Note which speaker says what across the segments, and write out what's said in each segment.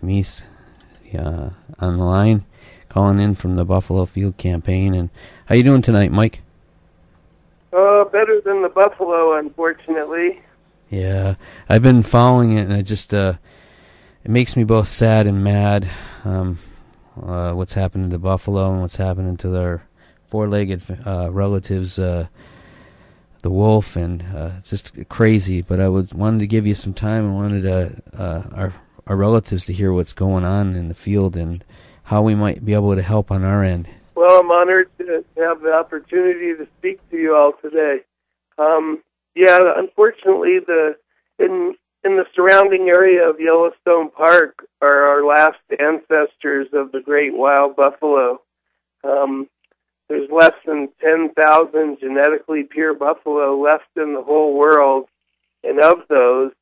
Speaker 1: Mease on the line, calling in from the Buffalo Field Campaign. And how you doing tonight, Mike?
Speaker 2: Better than the Buffalo, unfortunately.
Speaker 1: Yeah, I've been following it, and it just it makes me both sad and mad. What's happening to Buffalo and what's happening to their four-legged relatives, the wolf, and it's just crazy. But I wanted to give you some time and wanted our relatives to hear what's going on in the field and how we might be able to help on our end.
Speaker 2: Well, I'm honored to have the opportunity to speak to you all today. Unfortunately, in the surrounding area of Yellowstone Park are our last ancestors of the great wild buffalo. There's less than 10,000 genetically pure buffalo left in the whole world, and of those,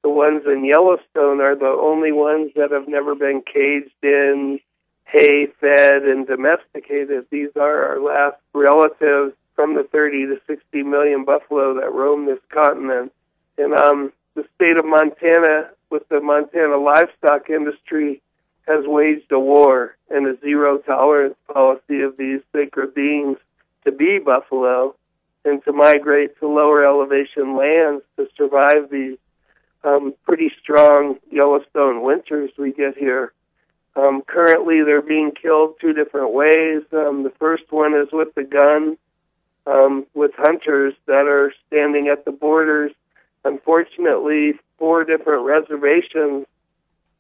Speaker 2: the ones in Yellowstone are the only ones that have never been caged in, hay-fed, and domesticated. These are our last relatives from the 30 to 60 million buffalo that roam this continent. And the state of Montana, with the Montana livestock industry, has waged a war and a zero-tolerance policy of these sacred beings to be buffalo and to migrate to lower elevation lands to survive these pretty strong Yellowstone winters we get here. Currently, they're being killed two different ways. The first one is with the gun, with hunters that are standing at the borders. Unfortunately, 4 different reservations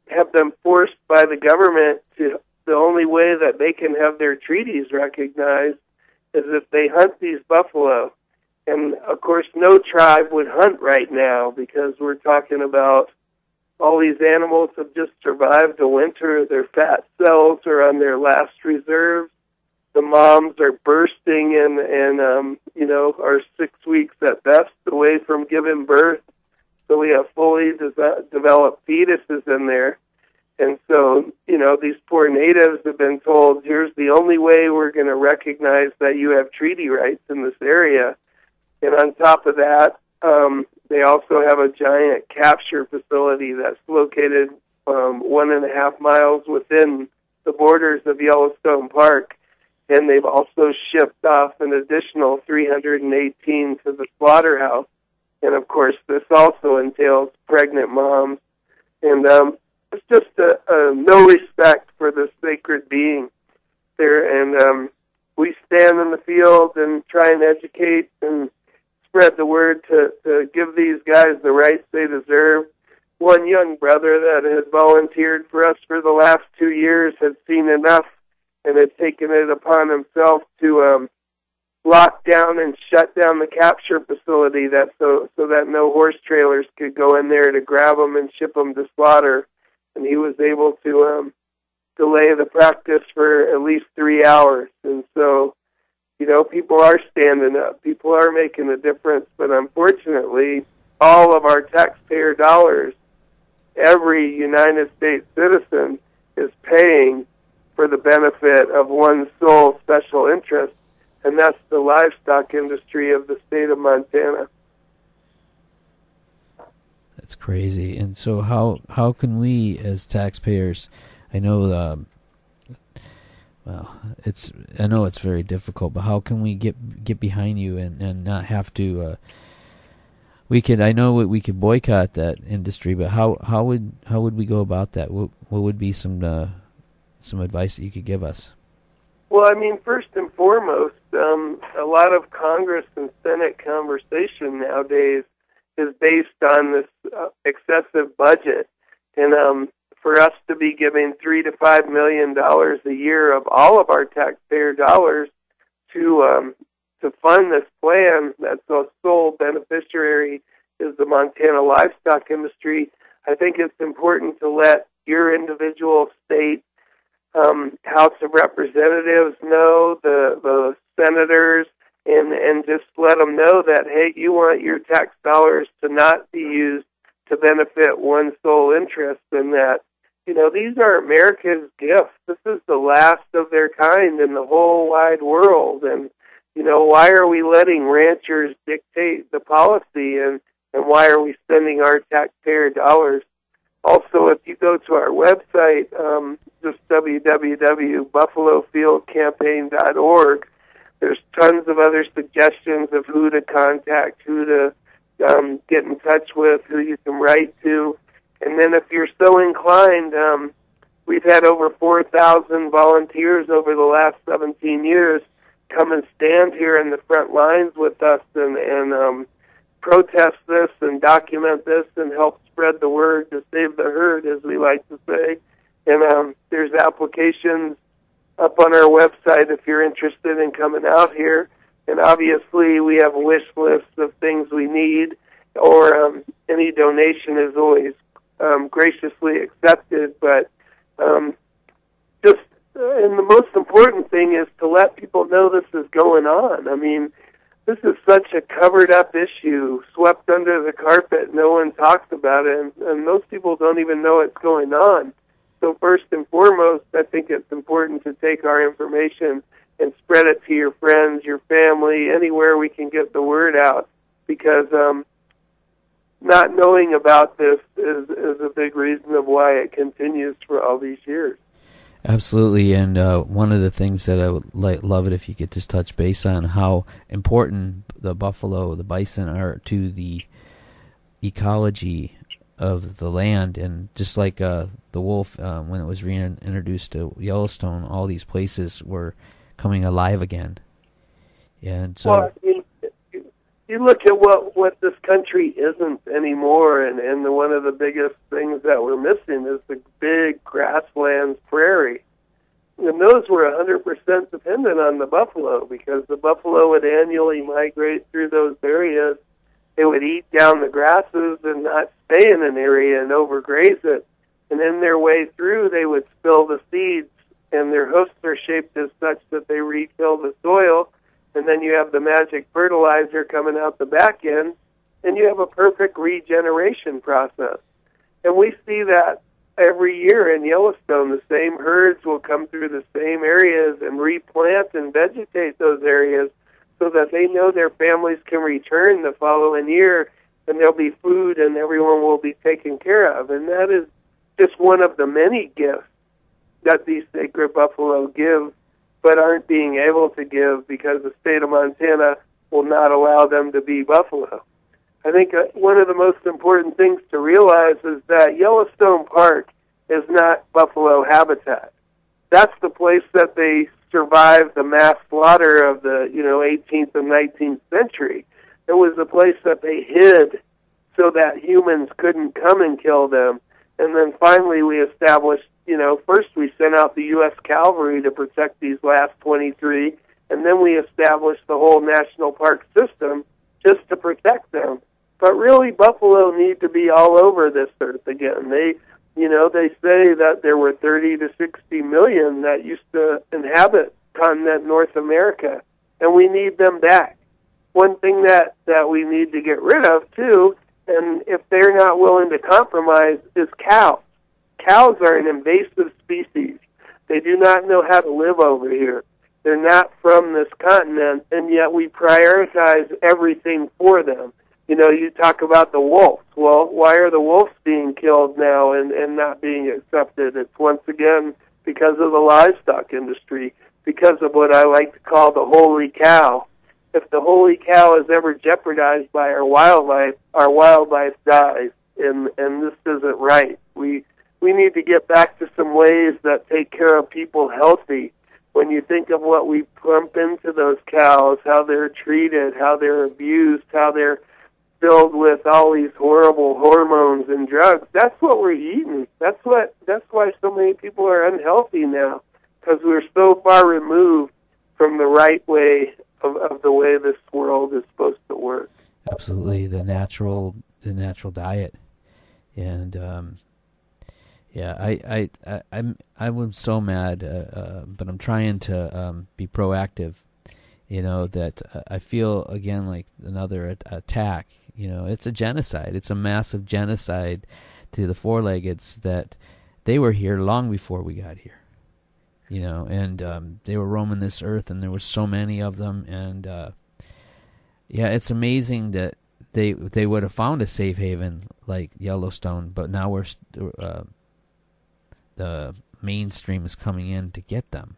Speaker 2: have been forced by the government to, the only way that they can have their treaties recognized is if they hunt these buffalo. And, of course, no tribe would hunt right now because we're talking about all these animals have just survived the winter. Their fat cells are on their last reserves. The moms are bursting and are 6 weeks at best away from giving birth. So we have fully developed fetuses in there. And so, these poor natives have been told, here's the only way we're going to recognize that you have treaty rights in this area. And on top of that, they also have a giant capture facility that's located 1.5 miles within the borders of Yellowstone Park. And they've also shipped off an additional 318 to the slaughterhouse. And, of course, this also entails pregnant moms. And it's just no respect for this sacred being there. And we stand in the field and try and educate and spread the word to give these guys the rights they deserve. One young brother that has volunteered for us for the last 2 years has seen enough and had taken it upon himself to lock down and shut down the capture facility so that no horse trailers could go in there to grab them and ship them to slaughter. And he was able to delay the practice for at least 3 hours. And so, people are standing up. People are making a difference. But unfortunately, all of our taxpayer dollars, every United States citizen is paying for the benefit of one sole special interest, and that's the livestock industry of the state of Montana.
Speaker 1: That's crazy. And so how can we as taxpayers, I know I know it's very difficult, but how can we get behind you and not have to we could boycott that industry, but how would we go about that? What would be some advice that you could give us?
Speaker 2: Well, first and foremost, a lot of Congress and Senate conversation nowadays is based on this excessive budget. And for us to be giving $3 to $5 million a year of all of our taxpayer dollars to fund this plan, that's the sole beneficiary is the Montana livestock industry. I think it's important to let your individual state House of Representatives know, the senators, and just let them know that, hey, you want your tax dollars to not be used to benefit one sole interest, and that, these are America's gifts. This is the last of their kind in the whole wide world, and, why are we letting ranchers dictate the policy, and why are we spending our taxpayer dollars Also, if you go to our website, just www.buffalofieldcampaign.org, there's tons of other suggestions of who to contact, who to get in touch with, who you can write to. And then if you're so inclined, we've had over 4,000 volunteers over the last 17 years come and stand here in the front lines with us and protest this and document this and help spread the word to save the herd, as we like to say. And there's applications up on our website if you're interested in coming out here. And obviously we have a wish list of things we need, or any donation is always graciously accepted. But and the most important thing is to let people know this is going on. I mean, this is such a covered-up issue, swept under the carpet. No one talks about it, and most people don't even know it's going on. So first and foremost, I think it's important to take our information and spread it to your friends, your family, anywhere we can get the word out, because not knowing about this is a big reason of why it continues for all these years.
Speaker 1: Absolutely, and one of the things that I would love it if you could just touch base on how important the buffalo, the bison are to the ecology of the land, and just like the wolf, when it was reintroduced to Yellowstone, all these places were coming alive again. And so,
Speaker 2: well, you look at what this country isn't anymore, and one of the biggest things that we're missing is the big grasslands, prairie. And those were 100% dependent on the buffalo, because the buffalo would annually migrate through those areas. They would eat down the grasses and not stay in an area and overgraze it. And in their way through, they would spill the seeds, and their hoofs are shaped as such that they refill the soil. And then you have the magic fertilizer coming out the back end, and you have a perfect regeneration process. And we see that every year in Yellowstone. The same herds will come through the same areas and replant and vegetate those areas so that they know their families can return the following year, and there'll be food and everyone will be taken care of. And that is just one of the many gifts that these sacred buffalo give, but aren't being able to give because the state of Montana will not allow them to be buffalo. I think one of the most important things to realize is that Yellowstone Park is not buffalo habitat. That's the place that they survived the mass slaughter of the 18th and 19th century. It was the place that they hid so that humans couldn't come and kill them. And then finally we established, first we sent out the U.S. Cavalry to protect these last 23, and then we established the whole national park system just to protect them. But really, buffalo need to be all over this earth again. They say that there were 30 to 60 million that used to inhabit continent North America, and we need them back. One thing that we need to get rid of, too, and if they're not willing to compromise, is cows. Cows are an invasive species. They do not know how to live over here. They're not from this continent, and yet we prioritize everything for them. You talk about the wolves. Well, why are the wolves being killed now and not being accepted? It's once again because of the livestock industry, because of what I like to call the holy cow. If the holy cow is ever jeopardized by our wildlife dies, and this isn't right. We need to get back to some ways that take care of people healthy. When you think of what we pump into those cows, how they're treated, how they're abused, how they're filled with all these horrible hormones and drugs, that's what we're eating. That's why so many people are unhealthy now, because we're so far removed from the right way of the way this world is supposed to work.
Speaker 1: Absolutely, the natural diet, and I was so mad, but I'm trying to be proactive. That I feel again like another attack. It's a genocide. It's a massive genocide to the four-leggeds that they were here long before we got here. And they were roaming this earth, and there were so many of them. And it's amazing that they would have found a safe haven like Yellowstone, but now the mainstream is coming in to get them.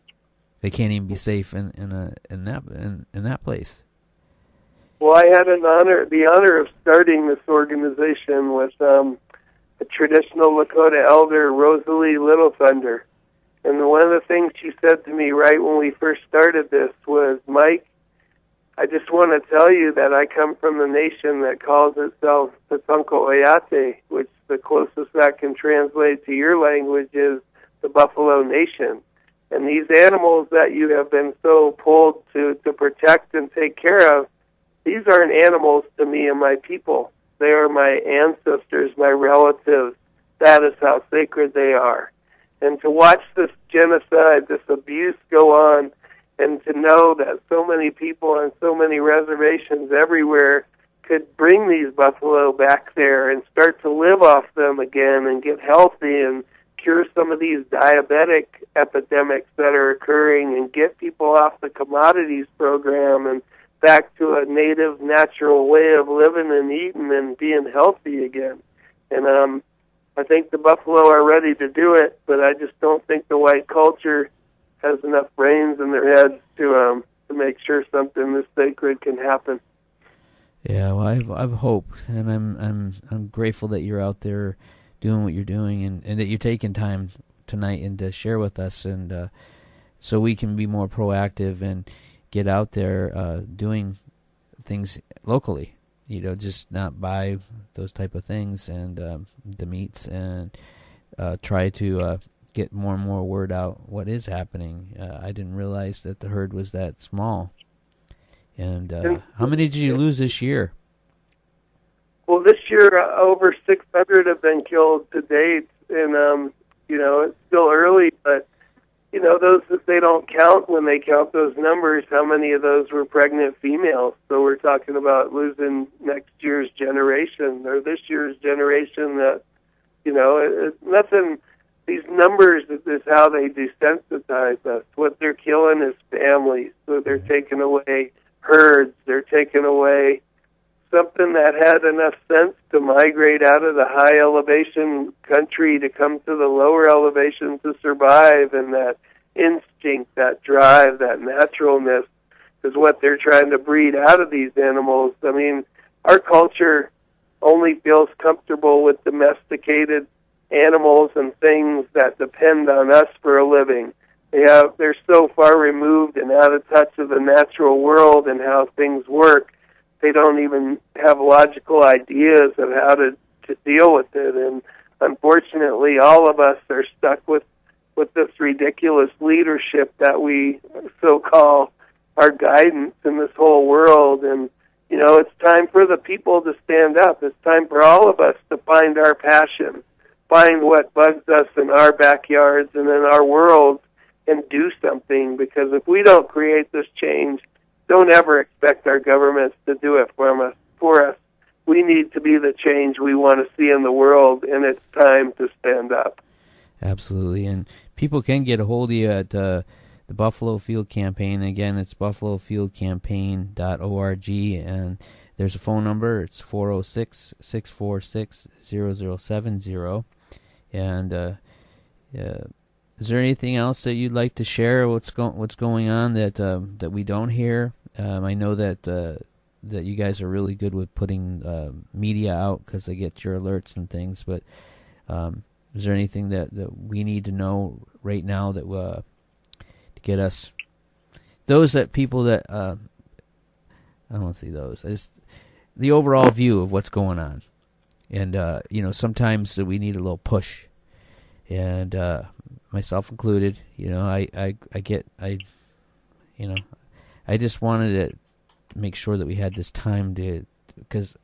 Speaker 1: They can't even be safe in that place.
Speaker 2: Well, I had the honor of starting this organization with a traditional Lakota elder, Rosalie Little Thunder. And one of the things she said to me right when we first started this was, Mike, I just want to tell you that I come from the nation that calls itself Tatunko Oyate, which the closest that can translate to your language is the Buffalo Nation. And these animals that you have been so pulled to protect and take care of, these aren't animals to me and my people. They are my ancestors, my relatives. That is how sacred they are. And to watch this genocide, this abuse go on, and to know that so many people on so many reservations everywhere could bring these buffalo back there and start to live off them again and get healthy and cure some of these diabetic epidemics that are occurring and get people off the commodities program and back to a native, natural way of living and eating and being healthy again. And I think the buffalo are ready to do it, but I just don't think the white culture has enough brains in their heads to make sure something this sacred can happen.
Speaker 1: Yeah, well, I've hope, and I'm grateful that you're out there doing what you're doing, and that you're taking time tonight and to share with us, and so we can be more proactive and get out there doing things locally. Just not buy those type of things and the meats, and try to get more and more word out what is happening. I didn't realize that the herd was that small. And how many did you lose this year?
Speaker 2: Well, this year over 600 have been killed to date, and it's still early, but those that they don't count when they count those numbers, how many of those were pregnant females? So we're talking about losing next year's generation or this year's generation that, it's nothing. These numbers is how they desensitize us. What they're killing is families. So they're taking away herds. They're taking away something that had enough sense to migrate out of the high elevation country to come to the lower elevation to survive, and that instinct, that drive, that naturalness is what they're trying to breed out of these animals. I mean, our culture only feels comfortable with domesticated animals and things that depend on us for a living. They're so far removed and out of touch of the natural world and how things work. They don't even have logical ideas of how to deal with it. And unfortunately, all of us are stuck with this ridiculous leadership that we so-call our guidance in this whole world. And, it's time for the people to stand up. It's time for all of us to find our passion, find what bugs us in our backyards and in our world, and do something. Because if we don't create this change, don't ever expect our governments to do it for us. We need to be the change we want to see in the world, and it's time to stand up.
Speaker 1: Absolutely, and people can get a hold of you at the Buffalo Field Campaign. Again, it's buffalofieldcampaign.org, and there's a phone number. It's 406-646-0070. And is there anything else that you'd like to share? What's going on that we don't hear? I know that you guys are really good with putting media out because they get your alerts and things. But is there anything that we need to know right now that to get us people that I don't want to see those. Just the overall view of what's going on, and sometimes we need a little push, and myself included. I just wanted to make sure that we had this time because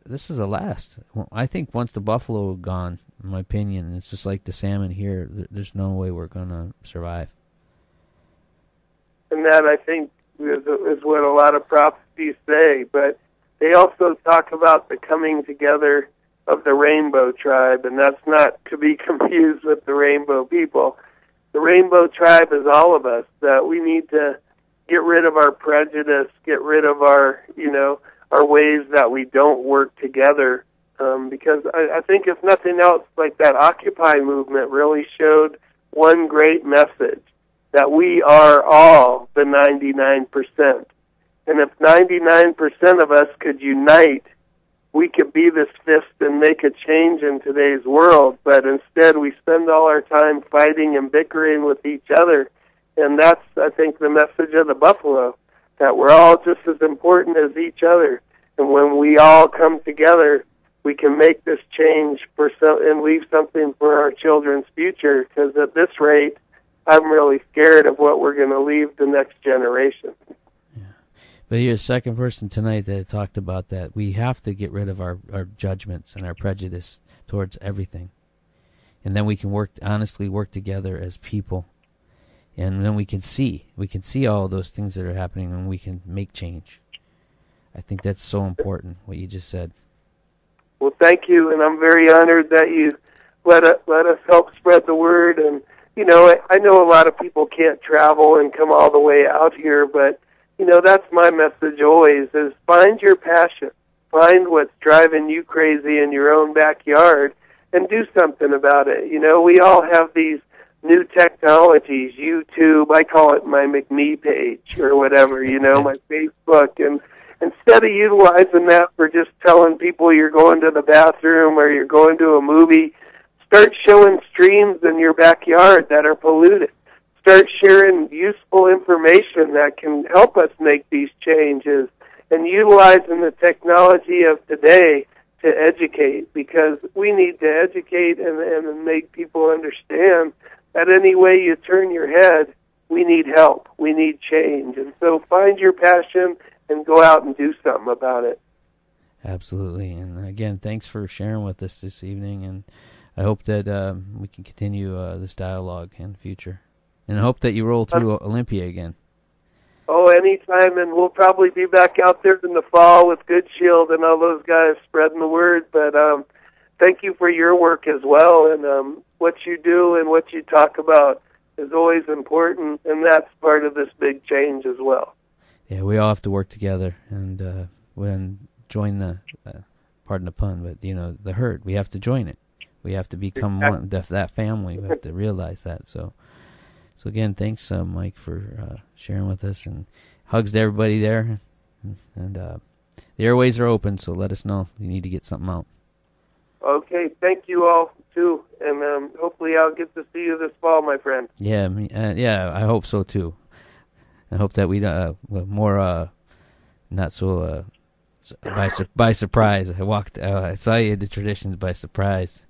Speaker 1: this is the last. Well, I think once the buffalo are gone, in my opinion, it's just like the salmon here. There's no way we're going to survive.
Speaker 2: And that, I think, is what a lot of prophecies say. But they also talk about the coming together of the rainbow tribe, and that's not to be confused with the rainbow people. The rainbow tribe is all of us, that we need to get rid of our prejudice, get rid of our are ways that we don't work together. Because I think if nothing else, like that Occupy movement really showed one great message, that we are all the 99%. And if 99% of us could unite, we could be this fist and make a change in today's world. But instead, we spend all our time fighting and bickering with each other. And that's, I think, the message of the buffalo, that we're all just as important as each other. And when we all come together, we can make this change and leave something for our children's future. Because at this rate, I'm really scared of what we're going to leave the next generation.
Speaker 1: Yeah. But you're the second person tonight that talked about that. We have to get rid of our judgments and our prejudice towards everything. And then we can honestly work together as people. And then we can see all those things that are happening, and we can make change. I think that's so important, what you just said.
Speaker 2: Well, thank you, and I'm very honored that you let us help spread the word. And, you know, I know a lot of people can't travel and come all the way out here, but, you know, that's my message always, is find your passion. Find what's driving you crazy in your own backyard and do something about it. You know, we all have these new technologies, YouTube, I call it my McMee page or whatever, you know, my Facebook, and instead of utilizing that for just telling people you're going to the bathroom or you're going to a movie, start showing streams in your backyard that are polluted. Start sharing useful information that can help us make these changes, and utilizing the technology of today to educate, because we need to educate and make people understand that any way you turn your head, we need help. We need change. And so find your passion and go out and do something about it.
Speaker 1: Absolutely. And again, thanks for sharing with us this evening, and I hope that we can continue this dialogue in the future. And I hope that you roll through Olympia again.
Speaker 2: Oh, anytime, and we'll probably be back out there in the fall with Good Shield and all those guys spreading the word. But thank you for your work as well, and what you do and what you talk about is always important, and that's part of this big change as well.
Speaker 1: Yeah, we all have to work together and join the, pardon the pun, but, you know, the herd. We have to join it. We have to become one, that family. We have to realize that. So again, thanks, Mike, for sharing with us, and hugs to everybody there. And the airways are open, so let us know if you need to get something out.
Speaker 2: Okay, thank you all, too, and hopefully I'll get to see you this fall, my friend.
Speaker 1: Yeah, yeah, I hope so, too. I hope that we more not so by surprise. I saw you at the traditions by surprise,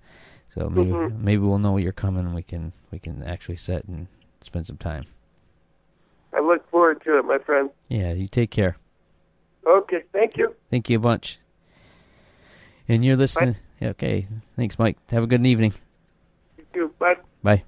Speaker 1: so maybe we'll know you're coming, and we can actually sit and spend some time.
Speaker 2: I look forward to it, my friend.
Speaker 1: Yeah, you take care.
Speaker 2: Okay, thank you.
Speaker 1: Thank you a bunch. And you're listening.
Speaker 2: Bye.
Speaker 1: Okay, thanks, Mike. Have a good evening.
Speaker 2: You too. Bye.
Speaker 1: Bye.